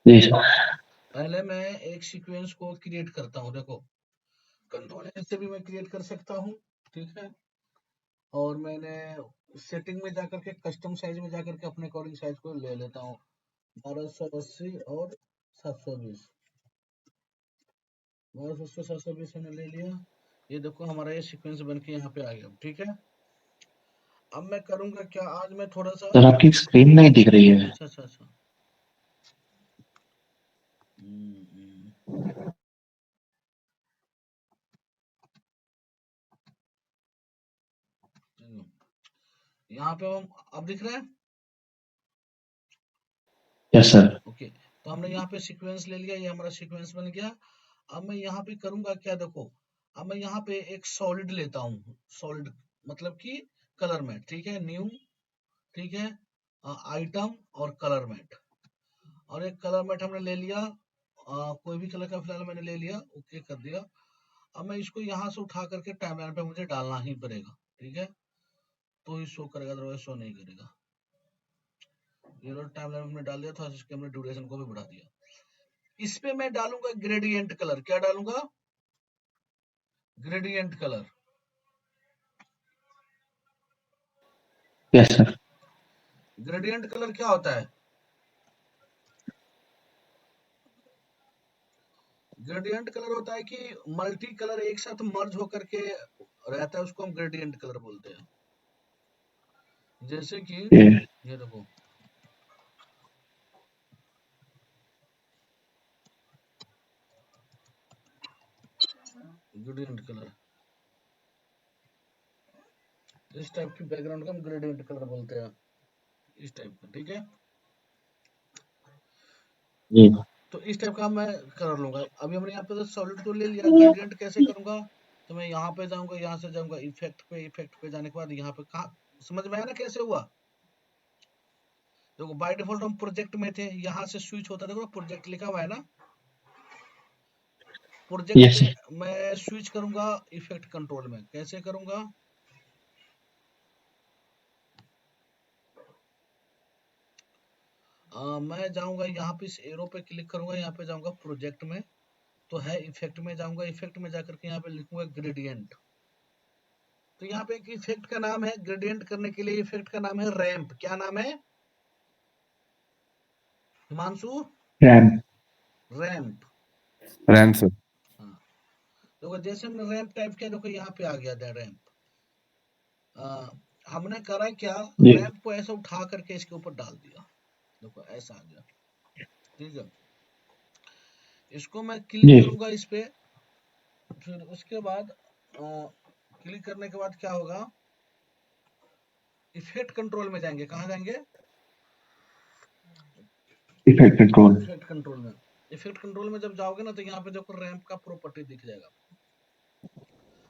जी sir. पहले मैं एक सीक्वेंस को क्रिएट करता हूँ। देखो, कंट्रोल से भी मैं क्रिएट कर सकता हूँ, ठीक है। और मैंने सेटिंग में जाकर के कस्टम साइज में जाकर के अपने अकॉर्डिंग साइज को ले लेता हूँ, 1280 और 720। 1280 720 मैंने ले लिया। ये देखो हमारा ये सीक्वेंस बन के यहाँ पे आ गया, ठीक है। अब मैं करूंगा क्या, आज मैं थोड़ा सा सर आपकी स्क्रीन नहीं दिख रही है। अच्छा अच्छा अच्छा। हम्म, यहाँ पे हम अब दिख रहा है। Yes sir. ओके, तो हमने यहाँ पे सीक्वेंस ले लिया, ये हमारा सीक्वेंस बन गया। अब मैं यहाँ पे करूंगा क्या, देखो, अब मैं यहाँ पे एक सॉलिड लेता हूँ। सॉलिड मतलब कि कलर मैट, ठीक है, न्यू, ठीक है, आइटम और कलर मैट। और एक कलर मैट हमने ले लिया, कोई भी कलर का फिलहाल मैंने ले लिया, ओके कर दिया। अब मैं इसको यहाँ से उठा करके टाइमलाइन पे मुझे डालना ही पड़ेगा, ठीक है, तो ही शो करेगा, अदरवाइज शो नहीं करेगा। ये लो टाइमलाइन में डाल दिया था, इसके हमने ड्यूरेशन को भी बढ़ा दिया। इस पे मैं डालूंगा ग्रेडियंट कलर। क्या डालूंगा? Gradient colour. Yes sir. Gradient colour क्या होता है? ग्रेडियंट कलर होता है कि मल्टी कलर एक साथ मर्ज होकर के रहता है, उसको हम ग्रेडियंट कलर बोलते हैं। जैसे कि ये ये देखो, ग्रेडियंट कलर, इस टाइप की बैकग्राउंड को हम ग्रेडियंट कलर बोलते हैं, इस टाइप का, ठीक है। जी तो इस टाइप का मैं कर लूंगा। अभी हमने यहाँ पे तो सॉलिड तो ले लिया, ग्रेडियंट कैसे करूंगा? तो मैं यहाँ पे जाऊंगा, यहाँ से जाऊंगा इफेक्ट पे, इफेक्ट पे जाने के बाद यहाँ पे कहा, समझ में आया ना कैसे हुआ? देखो बाय डिफॉल्ट हम प्रोजेक्ट में थे, यहाँ से स्विच होता है, देखो प्रोजेक्ट लिखा हुआ है ना, प्रोजेक्ट यस पे सर। मैं स्विच करूंगा इफेक्ट कंट्रोल में। कैसे करूंगा? मैं जाऊंगा यहाँ पे, इस एरो पे क्लिक करूंगा, यहाँ पे जाऊंगा प्रोजेक्ट में, तो है इफेक्ट में जाऊंगा, इफेक्ट में जाकर के यहाँ पे लिखूंगा ग्रेडियंट। तो यहाँ पे एक इफेक्ट का नाम है, ग्रेडियंट करने के लिए इफेक्ट का नाम है रैंप। क्या नाम है Himanshu? RAM. Ramp. RAM sir. हाँ, देखो जैसे हमने रैंप टाइप किया, देखो यहाँ पे आ गया था रैंप। हमने करा क्या, जी रैंप को ऐसा उठा करके इसके ऊपर डाल दिया, देखो ऐसा आ गया, ठीक है। इसको मैं क्लिक जी। करूंगा इस पे, फिर उसके बाद क्लिक करने के बाद क्या होगा, इफेक्ट कंट्रोल में जाएंगे। कहाँ जाएंगे? Effect control. इफेक्ट कंट्रोल में। इफेक्ट कंट्रोल में जब जाओगे ना, तो यहाँ पे देखो रैंप का प्रॉपर्टी दिख जाएगा।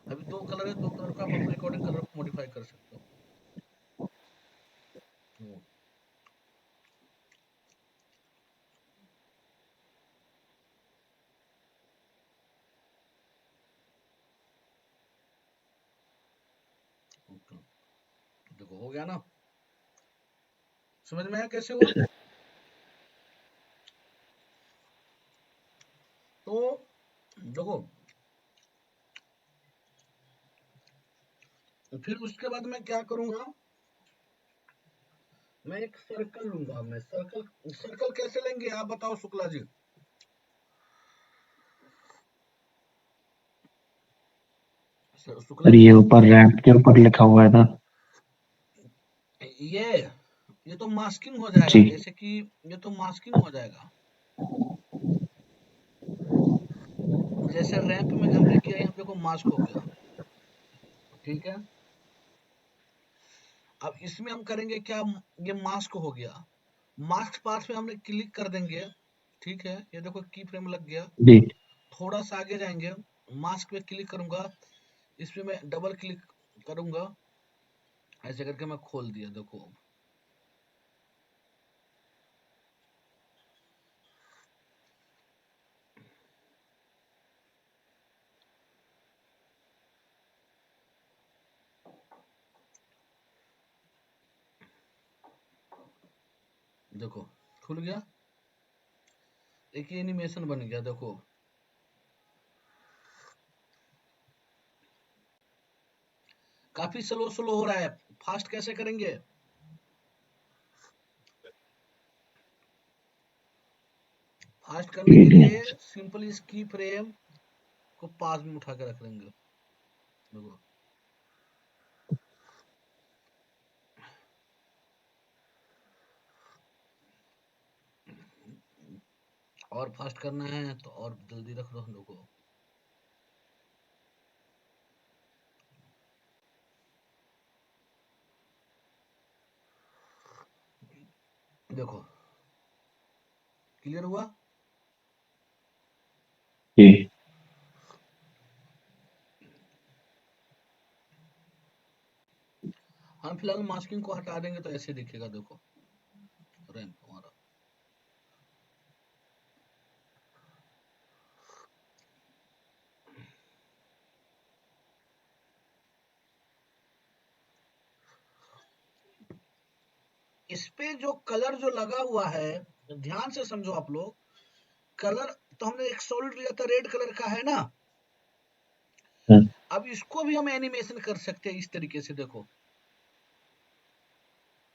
अभी दो कलर है, दो कलर का आप अपने अकॉर्डिंग कलर को मॉडिफाई कर सकते हो। देखो हो गया ना, समझ में आया कैसे हुआ? तो देखो, फिर उसके बाद मैं क्या करूंगा, मैं एक सर्कल लूंगा। मैं सर्कल, सर्कल कैसे लेंगे आप बताओ शुक्ला जी? शुक्ला सर जी, ये ऊपर रैंप के ऊपर लिखा हुआ है ना। ये ये तो मास्किंग हो जाएगा, जी जैसे कि ये तो मास्किंग हो जाएगा। जैसे रैंप में हमने किया, यहाँ पे को मास्क हो गया, ठीक है। अब इसमें हम करेंगे क्या, ये मास्क हो गया, मास्क पाथ पे हमने क्लिक कर देंगे, ठीक है। ये देखो की फ्रेम लग गया। जी। थोड़ा सा आगे जाएंगे, मास्क पे क्लिक करूंगा, इस पे मैं डबल क्लिक करूंगा, ऐसे करके मैं खोल दिया, देखो। देखो खुल गया। एक एनिमेशन बन गया, देखो काफी स्लो स्लो हो रहा है, फास्ट कैसे करेंगे? फास्ट करने के लिए सिंपल इस की फ्रेम को पास में उठा के रख देंगे, देखो और फास्ट करना है तो और जल्दी रख दो, देखो देखो क्लियर हुआ? जी हम फिलहाल मास्किंग को हटा देंगे तो ऐसे दिखेगा, देखो रैंप हमारा। इस पे जो कलर जो लगा हुआ है, ध्यान से समझो आप लोग, कलर तो हमने एक सॉलिड लिया था रेड कलर का, है ना? हाँ, अब इसको भी हम एनिमेशन कर सकते हैं इस तरीके से, देखो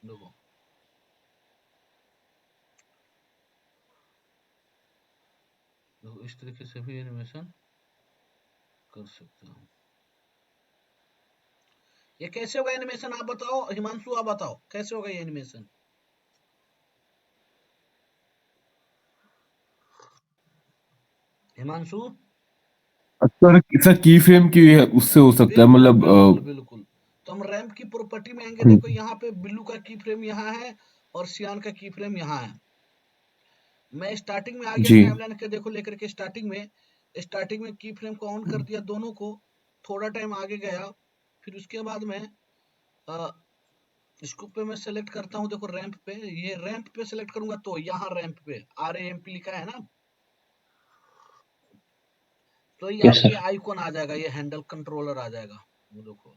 देखो देखो इस तरीके से भी एनिमेशन कर सकते हैं। ये कैसे होगा एनिमेशन, आप बताओ, हिमांशु आप बताओ कैसे होगा ये एनिमेशन? हिमांशु? सर सर की फ्रेम की है, उससे हो सकता है, बिल्कुल मतलब बिल्कुल बिल्कुल। तो हम रैंप की प्रॉपर्टी में आएंगे, हम्म, देखो यहाँ पे ब्लू का की फ्रेम यहाँ है और सियान का की फ्रेम यहाँ है। मैं स्टार्टिंग में आ गया जी टाइमलाइन के, देखो लेकर के स्टार्टिंग में की फ्रेम को ऑन कर दिया दोनों को, थोड़ा टाइम आगे गया, फिर उसके बाद में इसको पे मैं सेलेक्ट करता हूँ, देखो रैंप पे, ये रैंप पे सेलेक्ट करूंगा तो यहाँ रैंप पे RAMP लिखा है ना, तो यहाँ यस पे ये सर। आइकॉन आ जाएगा, ये हैंडल कंट्रोलर आ जाएगा, वो देखो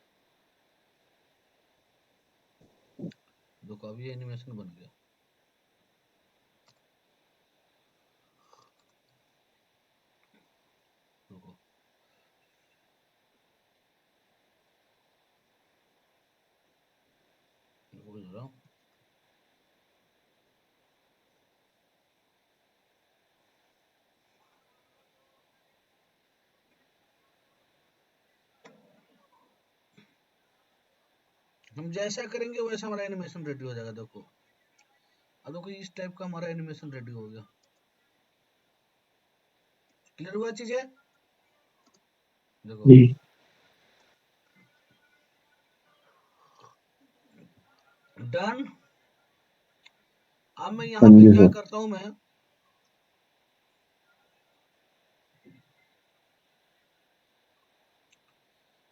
देखो अब ये एनिमेशन बन गया, देखो देखो जरा, हम जैसा करेंगे वैसा हमारा एनिमेशन रेडी हो जाएगा, देखो अब देखो इस टाइप का हमारा एनिमेशन रेडी हो गया। क्लियर हुआ चीजें? देखो जी डन। अब मैं हाँ यहाँ पे जी क्या सर। करता हूँ,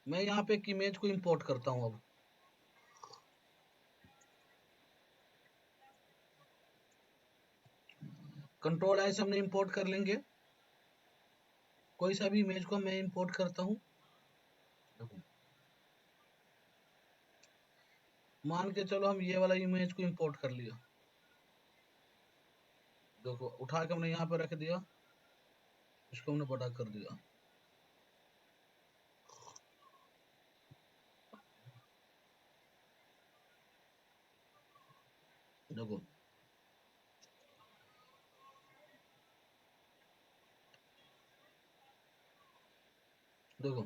मैं यहाँ पे एक इमेज को इंपोर्ट करता हूँ। अब कंट्रोल आई से हमने इंपोर्ट कर लेंगे, कोई सा भी इमेज को मैं इंपोर्ट करता हूँ, देखो मान के चलो हम ये वाला इमेज को इंपोर्ट कर लिया, देखो उठा के हमने यहाँ पे रख दिया, इसको हमने बड़ा कर दिया, देखो देखो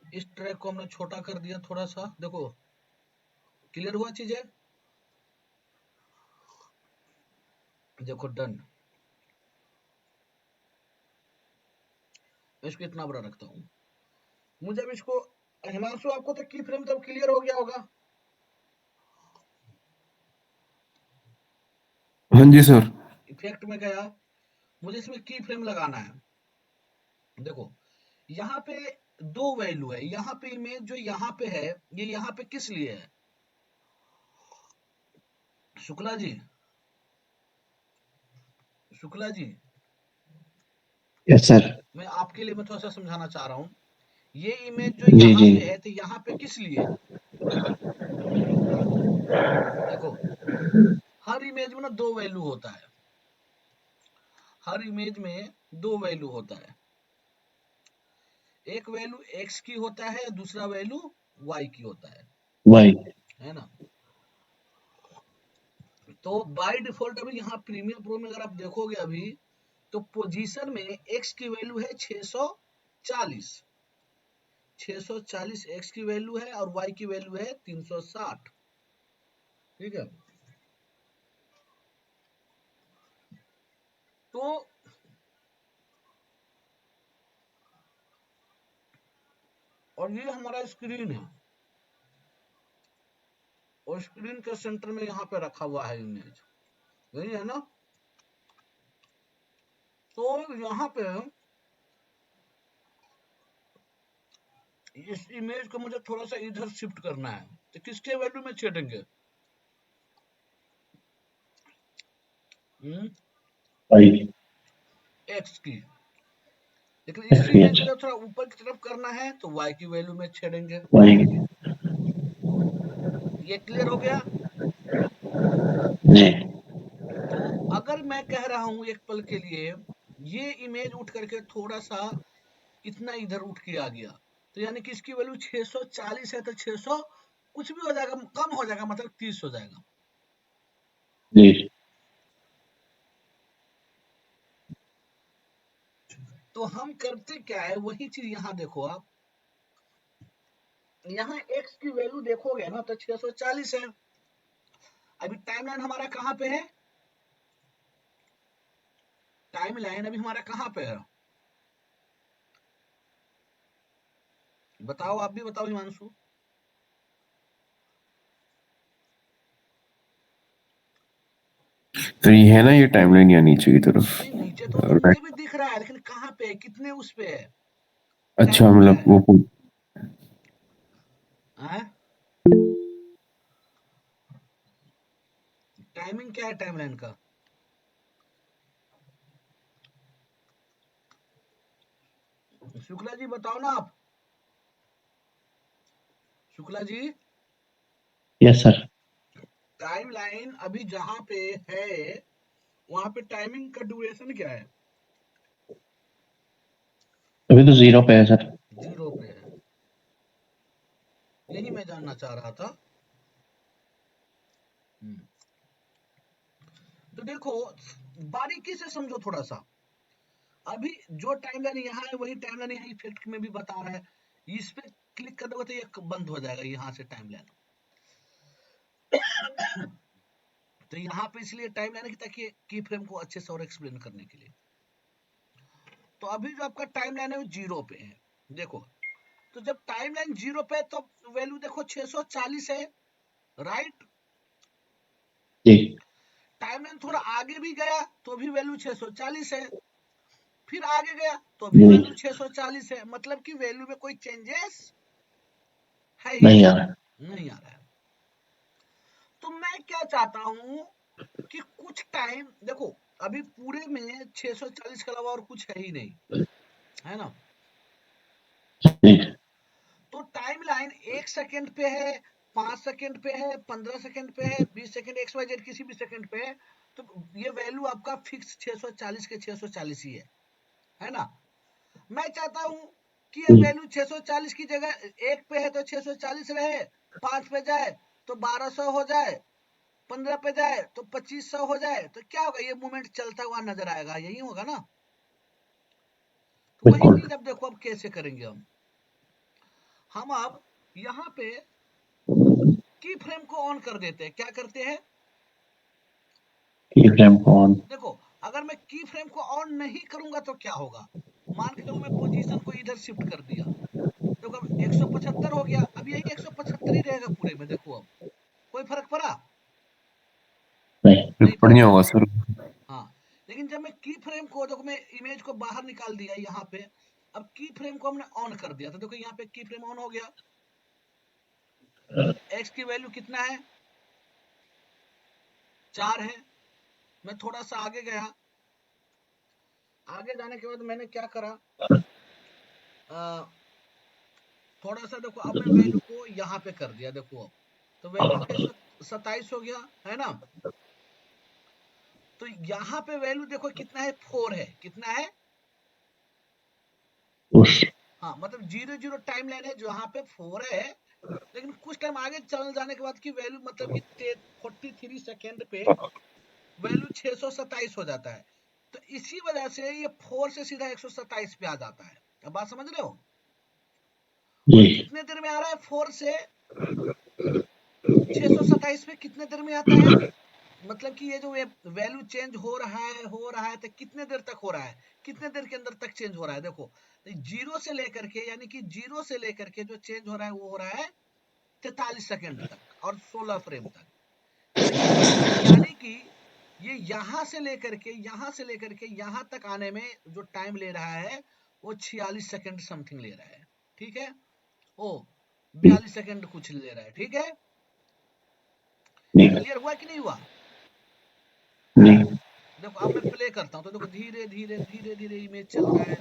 इस ट्रैक को हमने छोटा कर दिया थोड़ा सा, देखो क्लियर हुआ चीजें? देखो डन। मैं इसको इतना बड़ा रखता हूँ, मुझे अब इसको, हिमांशु आपको तो की फ्रेम तब क्लियर हो गया होगा? हाँ जी सर। इफेक्ट में गया, मुझे इसमें की फ्रेम लगाना है, देखो यहाँ पे दो वैल्यू है, यहाँ पे इमेज जो यहाँ पे है, ये यहाँ पे किस लिए है शुक्ला जी? Shukla ji, yes sir. मैं आपके लिए मैं थोड़ा सा समझाना चाह रहा हूँ, ये इमेज जो जी यहाँ जी पे है तो यहाँ पे किस लिए? देखो हर इमेज में ना दो वैल्यू होता है, हर इमेज में दो वैल्यू होता है, एक वैल्यू x की होता है, दूसरा वैल्यू y की होता वाई है ना। तो बाय डिफॉल्ट अभी यहाँ प्रीमियर प्रो में अगर आप देखोगे अभी तो पोजीशन में x की वैल्यू है 640, 640 x की वैल्यू है और y की वैल्यू है 360, ठीक है। तो और ये हमारा स्क्रीन है और स्क्रीन के सेंटर में यहाँ पे रखा हुआ है इमेज, यही है ना। तो यहाँ पे इस इमेज को मुझे थोड़ा सा इधर शिफ्ट करना है, तो किसके वैल्यू में छेदेंगे? वाई एक्स की। लेकिन एक्स इस की, इमेज को अच्छा जब थोड़ा ऊपर की तरफ करना है तो वाई की वैल्यू में छेदेंगे। वाई ये क्लियर हो गया। जी तो अगर मैं कह रहा हूं एक पल के लिए ये इमेज उठ करके थोड़ा सा इतना इधर उठ के आ गया, तो यानी कि इसकी वैल्यू 640 है, तो 600 कुछ भी हो जाएगा, कम हो जाएगा, मतलब 30 हो जाएगा। जी तो हम करते क्या है, वही चीज यहाँ देखो आप, यहाँ x की वैल्यू देखोगे ना तो 640 है। अभी टाइमलाइन हमारा कहाँ पे है, टाइमलाइन अभी हमारा कहाँ पे है, बताओ, आप भी बताओ हिमांशु। तो ये है ना, ये टाइमलाइन या नीचे की तरफ? नहीं नीचे तो राइट। मुझे भी दिख रहा है, लेकिन कहाँ पे है, कितने उस पे है, अच्छा, टाइमिंग क्या मतलब है? वो टाइमिंग क्या है टाइमलाइन का? शुक्ला जी बताओ ना आप, Shukla ji. Yes sir. Timeline अभी जहां पे है वहां पे टाइमिंग का ड्यूरेशन क्या है? अभी तो 0 पे है सर। 0 पे है, यही मैं जानना चाह रहा था। तो देखो बारीकी से समझो थोड़ा सा, अभी जो टाइमलाइन यहाँ है वही टाइमलाइन यहाँ इफेक्ट में भी बता रहा है, इस पे क्लिक कर दोगे तो ये बंद हो जाएगा यहाँ से टाइमलाइन। तो यहाँ पे इसलिए टाइमलाइन की ताकि की फ्रेम को अच्छे से और एक्सप्लेन करने के लिए। तो अभी जो आपका टाइमलाइन है वो 0 पे है, देखो। तो जब टाइमलाइन 0 पे है तो वैल्यू देखो 640 है, राइट। जी टाइमलाइन थोड़ा आगे भी गया तो भी वैल्यू 640 है, फिर आगे गया तो भी जी वैल्यू 640 है, मतलब कि वैल्यू में कोई चेंजेस है ही नहीं आ रहा। नहीं आ रहा है। तो मैं क्या चाहता हूं कि कुछ टाइम देखो, अभी पूरे में 640 के अलावा और कुछ है ही नहीं, है ना। जी तो टाइम लाइन 1 सेकंड पे है, 5 सेकंड पे है, 15 सेकंड पे है, 20 सेकंड, XYZ किसी भी सेकंड पे है, तो ये वैल्यू आपका फिक्स 640 के 640 ही है ना। मैं चाहता हूं कि ये जी वैल्यू 640 की जगह 1 पे है तो 640 रहे, 5 पे जाए तो 1200 हो जाए, 15 पे जाए तो 2500 हो जाए, तो क्या होगा, ये मूवमेंट चलता हुआ नजर आएगा, यही होगा ना। तो वही बिल्कुल। चीज अब देखो अब कैसे करेंगे हम अब यहाँ पे की फ्रेम को ऑन कर देते हैं, क्या करते हैं, की फ्रेम को ऑन। देखो अगर मैं की फ्रेम को ऑन नहीं करूंगा तो क्या होगा, मान के चलो मैं पोजीशन को इधर शिफ्ट कर दिया, देखो अब 175 हो गया, अब यही 175 ही रहेगा पूरे में, देखो अब कोई फर्क पड़ा नहीं नहीं पड़ा। बढ़िया होगा सर। हाँ, लेकिन जब मैं की फ्रेम को देखो, मैं इमेज को बाहर निकाल दिया यहाँ पे, अब की फ्रेम को हमने ऑन कर दिया, तो देखो यहाँ पे की फ्रेम ऑन हो गया। एक्स की वैल्यू कितना है, 4 है। मैं थोड़ा सा आगे गया, आगे जाने के बाद मैंने क्या करा, थोड़ा सा देखो, अब मैं वैल्यू को यहाँ पे कर दिया, देखो अब तो वैल्यू 627 हो गया, है ना। तो यहाँ पे वैल्यू देखो कितना है, 4 है, कितना है, उस हाँ मतलब 0 टाइम लाइन है जहाँ पे 4 है, लेकिन कुछ टाइम आगे चल जाने के बाद की वैल्यू मतलब कि 43 सेकेंड पे वैल्यू 627 हो जाता है। तो इसी वजह से ये 4 से सीधा 127 पे आ जाता है। अब बात समझ रहे हो? और जी कितने देर में आ रहा है 4 से 627 पे, कितने देर में आता है? मतलब कि ये जो वैल्यू चेंज हो रहा है तो कितने देर तक हो रहा है, कितने देर के अंदर तक चेंज हो रहा है? देखो जीरो से लेकर के, यानी कि जीरो से लेकर के जो चेंज हो रहा है वो हो रहा है 43 सेकेंड तक और 16 फ्रेम तक। यानी कि ये यहां से लेकर के यहां तक आने में जो टाइम ले रहा है वो 46 सेकेंड समथिंग ले रहा है, ठीक है? ओ 42 सेकेंड कुछ ले रहा है, ठीक है? नहीं क्लियर हुआ कि नहीं हुआ? नहीं देखो अब मैं प्ले करता हूं तो देखो धीरे धीरे धीरे धीरे इमेज चल रहा है,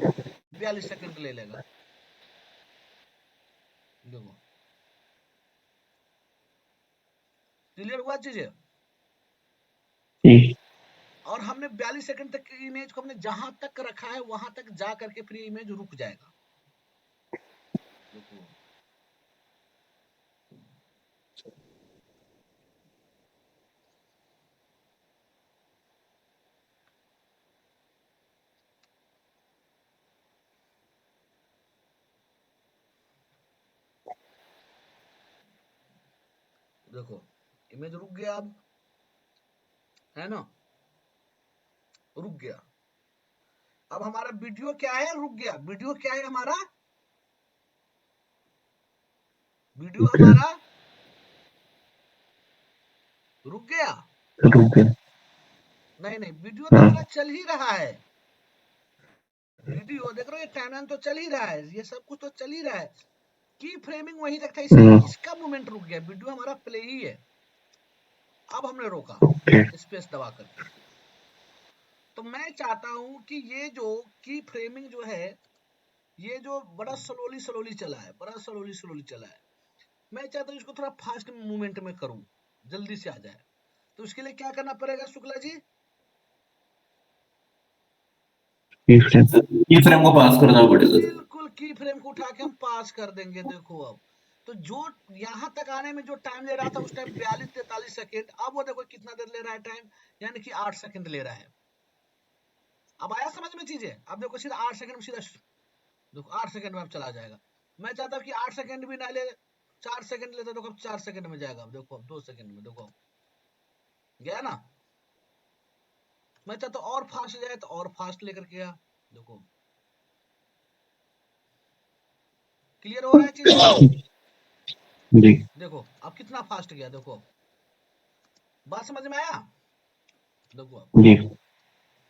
42 सेकंड ले लेगा। देखो क्लियर हुआ चीजें? जी और हमने 42 सेकंड तक की इमेज को हमने जहां तक रखा है वहां तक जा करके फिर इमेज रुक जाएगा। देखो देखो इमेज रुक गया, अब है ना, रुक गया। अब हमारा वीडियो क्या है, रुक गया। वीडियो क्या है हमारा, वीडियो हमारा रुक गया। रुक गया नहीं नहीं, वीडियो तो हाँ हमारा चल ही रहा है। वीडियो देख रहे हो, ये टाइमलाइन तो चल ही रहा है, ये सब कुछ तो चल ही रहा है। की फ्रेमिंग वहीं तक था, इसलिए इसका मूवमेंट रुक गया। वीडियो हमारा प्ले ही है। अब हमने रोका ओके स्पेस दबा करके। तो मैं चाहता हूं कि ये जो की फ्रेमिंग जो है, ये जो बड़ा स्लोली स्लोली चला है, बड़ा स्लोली स्लोली चला है, मैं चाहता हूं इसको थोड़ा फास्ट मूवमेंट में करूं, जल्दी से आ जाए। तो उसके लिए क्या करना पड़ेगा शुक्ला जी? की फ्रेम को पास करना पड़ेगा। बिल्कुल, की फ्रेम को उठा के हम पास कर देंगे। देखो अब तो जो यहां तक आने में जो टाइम ले रहा था उस टाइम 42-43 सेकेंड, अब वो देखो कितना देर ले रहा है टाइम, यानी कि 8 सेकेंड ले रहा है। अब आया समझ में चीजें? अब देखो सीधा 8 सेकंड में सीधा देखो 8 सेकंड में अब चला जाएगा। मैं चाहता हूं कि 8 सेकंड भी ना ले, 4 सेकंड लेता, देखो अब 4 सेकंड में जाएगा। अब देखो अब 2 सेकंड में देखो गया ना। मैं चाहता हूं और फास्ट जाए तो और फास्ट लेकर के गया। देखो क्लियर हो रहा है चीजें? जी देखो अब कितना फास्ट गया, देखो बात समझ में आया? देखो अब जी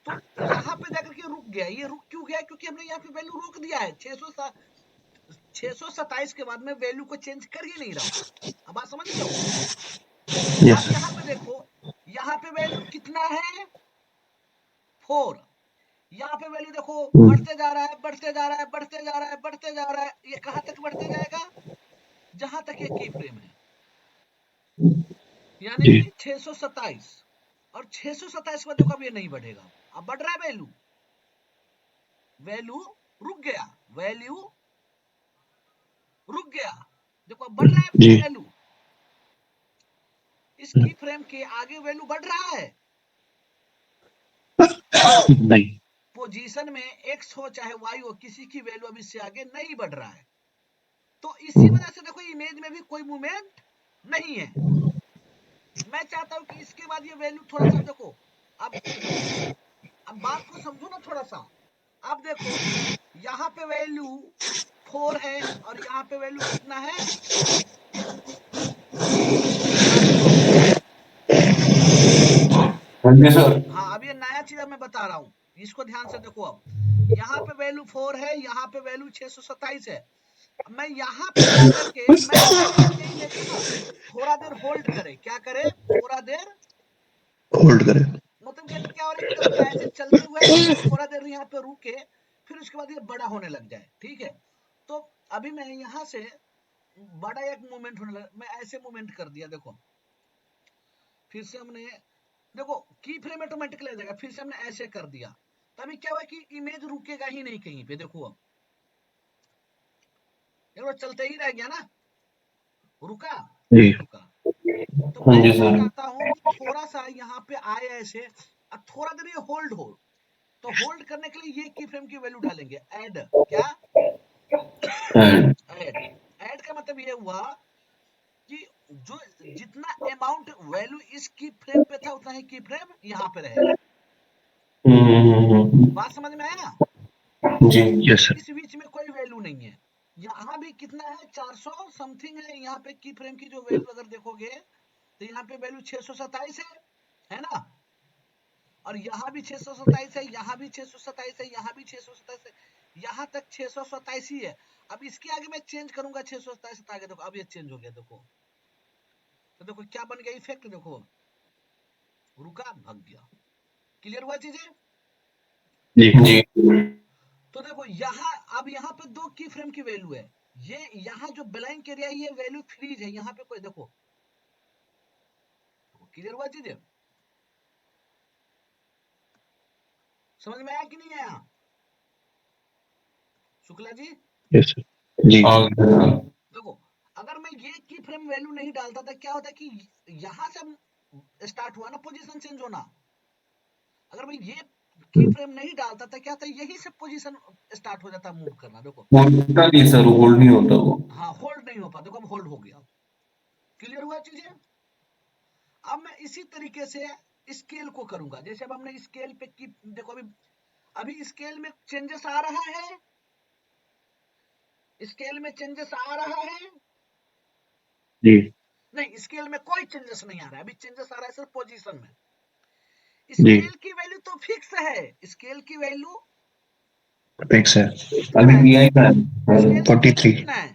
तो यहाँ पे जाकर के रुक गया। ये रुक क्यों गया? क्योंकि हमने यहाँ पे वैल्यू रोक दिया है। 627 के बाद में वैल्यू को चेंज कर ही नहीं रहा हूं। अब बात समझ रहे हो? अब यस यहाँ पे देखो, यहाँ पे वैल्यू कितना है, 4। यहाँ पे वैल्यू देखो बढ़ते जा रहा है, बढ़ते जा रहा है, बढ़ते जा रहा है, बढ़ते जा रहा है। ये कहां तक बढ़ते जाएगा? जहां तक ये की फ्रेम है, यानी जी कि 627। और 627 के बाद देखो अब ये नहीं बढ़ेगा, अब बढ़ रहा है वैल्यू, वैल्यू रुक गया, वैल्यू रुक गया। देखो अब बढ़ रहा है जी वैल्यू, इस की फ्रेम के आगे वैल्यू बढ़ रहा है। नहीं पोजीशन में एक्स हो चाहे वाई हो, किसी की वैल्यू अब इससे आगे नहीं बढ़ रहा है। तो इसी हम्म, वजह से देखो इमेज में भी कोई मूवमेंट नहीं है। मैं चाहता हूं कि इसके बाद ये वैल्यू थोड़ा सा देखो, अब अब बात को समझो ना थोड़ा सा। अब देखो यहाँ पे वैल्यू 4 है और यहाँ पे वैल्यू कितना है, हाँ देखो। हाँ जी सर। हाँ अब ये नया चीज मैं बता रहा हूँ, इसको ध्यान से देखो। अब यहाँ पे वैल्यू 4 है, यहाँ पे वैल्यू 627 है। मैं यहाँ पे जाकर के मैं चाहता हूँ कि ये इमेज को ना थोड़ा देर होल्ड करे। क्या करे? थोड़ा देर होल्ड करें मतलब कि क्या हो रहा है कि देखो ऐसे चलते हुए इमेज थोड़ा देर यहाँ पे रुके, फिर उसके बाद ये बड़ा होने लग जाए, ठीक है? तो अभी मैं यहाँ से बड़ा एक मूवमेंट होने लगा, मैं ऐसे मूवमेंट कर दिया। देखो फिर से हमने देखो की फ्रेम ऑटोमेटिकली आ जाएगा, फिर से हमने ऐसे कर दिया, तभी क्या हुआ कि इमेज रुकेगा ही नहीं कहीं पे। देखो अब ये चलते ही रह गया ना, रुका जी नहीं रुका। तो हाँ मैं जी क्या सर। चाहता हूँ कि थोड़ा सा यहाँ पे आए ऐसे, अब थोड़ा देर ये होल्ड हो, तो होल्ड करने के लिए ये की फ्रेम की वैल्यू डालेंगे, ऐड। क्या एंड ऐड? ऐड का मतलब ये हुआ कि जो जितना अमाउंट वैल्यू इस की फ्रेम पे था उतना ही की फ्रेम यहाँ पे रहेगा। बात समझ में आया? जी यस सर। इस बीच में कोई वैल्यू नहीं है। यहाँ भी कितना है, 400 समथिंग है यहाँ पे की फ्रेम की जो वैल्यू अगर देखोगे तो यहाँ पे वैल्यू 627 है ना, और यहाँ भी 627 है, यहाँ भी 627 है, यहाँ भी 627 है, यहाँ तक 627 ही है। अब इसके आगे मैं चेंज करूंगा 627 आगे, देखो अब ये चेंज हो गया। देखो तो देखो क्या बन गया इफेक्ट, देखो रुका भाग गया। क्लियर हुआ चीजें? जी जी तो देखो यहाँ, अब यहाँ पे दो की फ्रेम की वैल्यू है, ये यहाँ जो ब्लैंक एरिया है ये वैल्यू फ्रीज है, यहाँ पे कोई देखो। क्लियर हुआ चीजें? समझ में आया कि नहीं आया शुक्ला जी? Yes sir. जी आ गया। देखो अगर मैं ये की फ्रेम वैल्यू नहीं डालता था, क्या होता कि यहाँ से स्टार्ट हुआ ना पोजीशन चेंज होना, अगर मैं ये की फ्रेम नहीं डालता था क्या होता, यही से पोजीशन स्टार्ट हो जाता मूव करना। देखो होता नहीं सर, होल्ड नहीं होता वो। हाँ होल्ड नहीं हो पाता, देखो अब होल्ड हो गया। क्लियर हुआ चीजें? अब मैं इसी तरीके से स्केल को करूंगा, जैसे अब हमने स्केल पे की, देखो अभी अभी स्केल में चेंजेस आ रहा है, स्केल में चेंजेस आ रहा है। जी नहीं स्केल में कोई चेंजेस नहीं आ रहा है, अभी चेंजेस आ रहा है सिर्फ पोजीशन में। जी स्केल की वैल्यू तो फिक्स है, स्केल की वैल्यू फिक्स है। कितना अभी है, किया ही था। स्केल की वैल्यू 43 कितना है,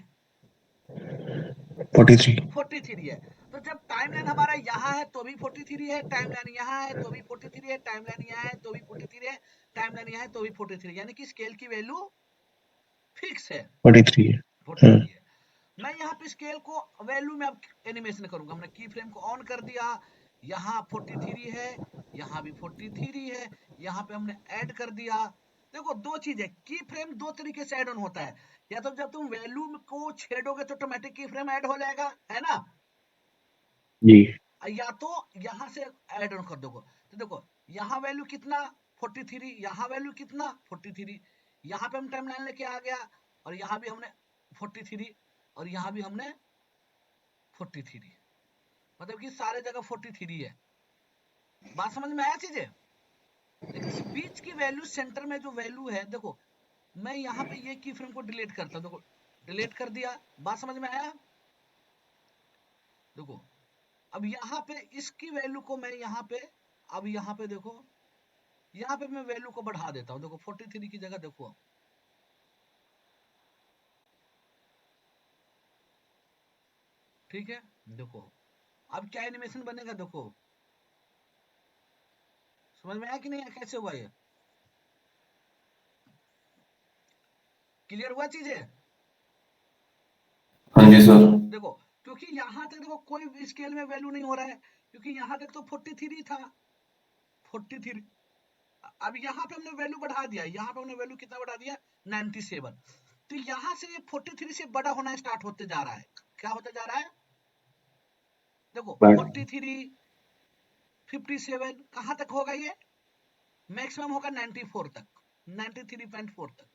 43 43 है। तो जब टाइमलाइन हमारा यहाँ है तो भी 43 है, टाइमलाइन यहाँ है तो भी 43 है, टाइमलाइन यहाँ है तो भी 43 है, टाइमलाइन यहाँ है तो भी 43, यानी कि स्केल की वैल्यू फिक्स है 43 है। हाँ 43 है। मैं यहाँ पे स्केल को वैल्यू में अब एनिमेशन करूंगा, हमने की फ्रेम को ऑन कर दिया, यहाँ 43 है, यहाँ भी 43 है, यहाँ पे हमने ऐड कर दिया। देखो दो चीज है, की फ्रेम दो तरीके से ऐड ऑन होता है, या तो जब तुम वैल्यू को छेड़ोगे तो ऑटोमेटिक की फ्रेम ऐड हो जाएगा, है ना, जी या तो यहाँ से ऐड ऑन कर दोगे। तो देखो यहाँ वैल्यू कितना 43, यहाँ वैल्यू कितना 43, यहाँ पे हम टाइम लाइन लेके आ गया, और यहाँ भी हमने 43, और यहाँ भी हमने 43, मतलब कि सारे जगह 43 है। बात समझ में आया चीजें? लेकिन इस बीच की वैल्यू, सेंटर में जो वैल्यू है, देखो मैं यहाँ पे ये की फ्रेम को डिलीट करता हूँ, देखो डिलीट कर दिया। बात समझ में आया? देखो अब यहाँ पे इसकी वैल्यू को मैं यहाँ पे, अब यहाँ पे देखो, यहाँ पे मैं वैल्यू को बढ़ा देता हूँ, देखो 43 की जगह देखो, ठीक है। देखो अब क्या एनिमेशन बनेगा, देखो समझ में आया कि नहीं, कैसे हुआ ये? क्लियर हुआ चीजें? हाँ जी सर। देखो क्योंकि यहाँ तक देखो कोई भी स्केल में वैल्यू नहीं हो रहा है, क्योंकि यहाँ तक तो 43 था, 43। अब यहाँ पे हमने वैल्यू बढ़ा दिया, यहाँ पे हमने वैल्यू कितना बढ़ा दिया 97, तो यहाँ से ये 43 से बड़ा होना स्टार्ट होते जा रहा है। क्या होता जा रहा है, देखो 43, 57 कहाँ तक होगा ये, मैक्सिमम होगा 94 तक, 93.4 तक,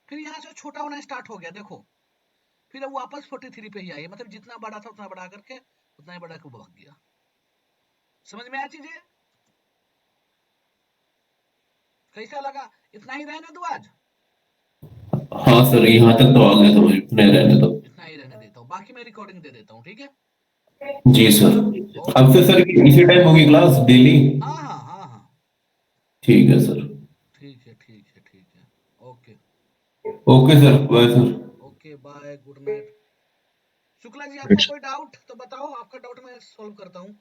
फिर यहाँ से छोटा होना स्टार्ट हो गया, देखो फिर अब वापस 43 पे ही आई, मतलब जितना बड़ा था उतना बड़ा करके उतना ही बड़ा को भाग गया। समझ में आया चीजें? कैसा लगा? इतना ही रहने दो आज, हाँ सर, यहाँ तक तो आ गया था, मुझे इतने रहने दो। इतना ही रहने देता हूँ, बाकी मैं रिकॉर्डिंग दे देता हूँ, ठीक है। जी सर। अब ओके से सर इसी टाइम होगी क्लास डेली? हाँ हाँ हाँ हाँ, ठीक है सर। ठीक है ठीक है ठीक है। Okay okay sir, bye sir. Okay bye, good night. Shukla ji आपको राइट कोई डाउट तो बताओ, आपका डाउट मैं सॉल्व करता हूँ।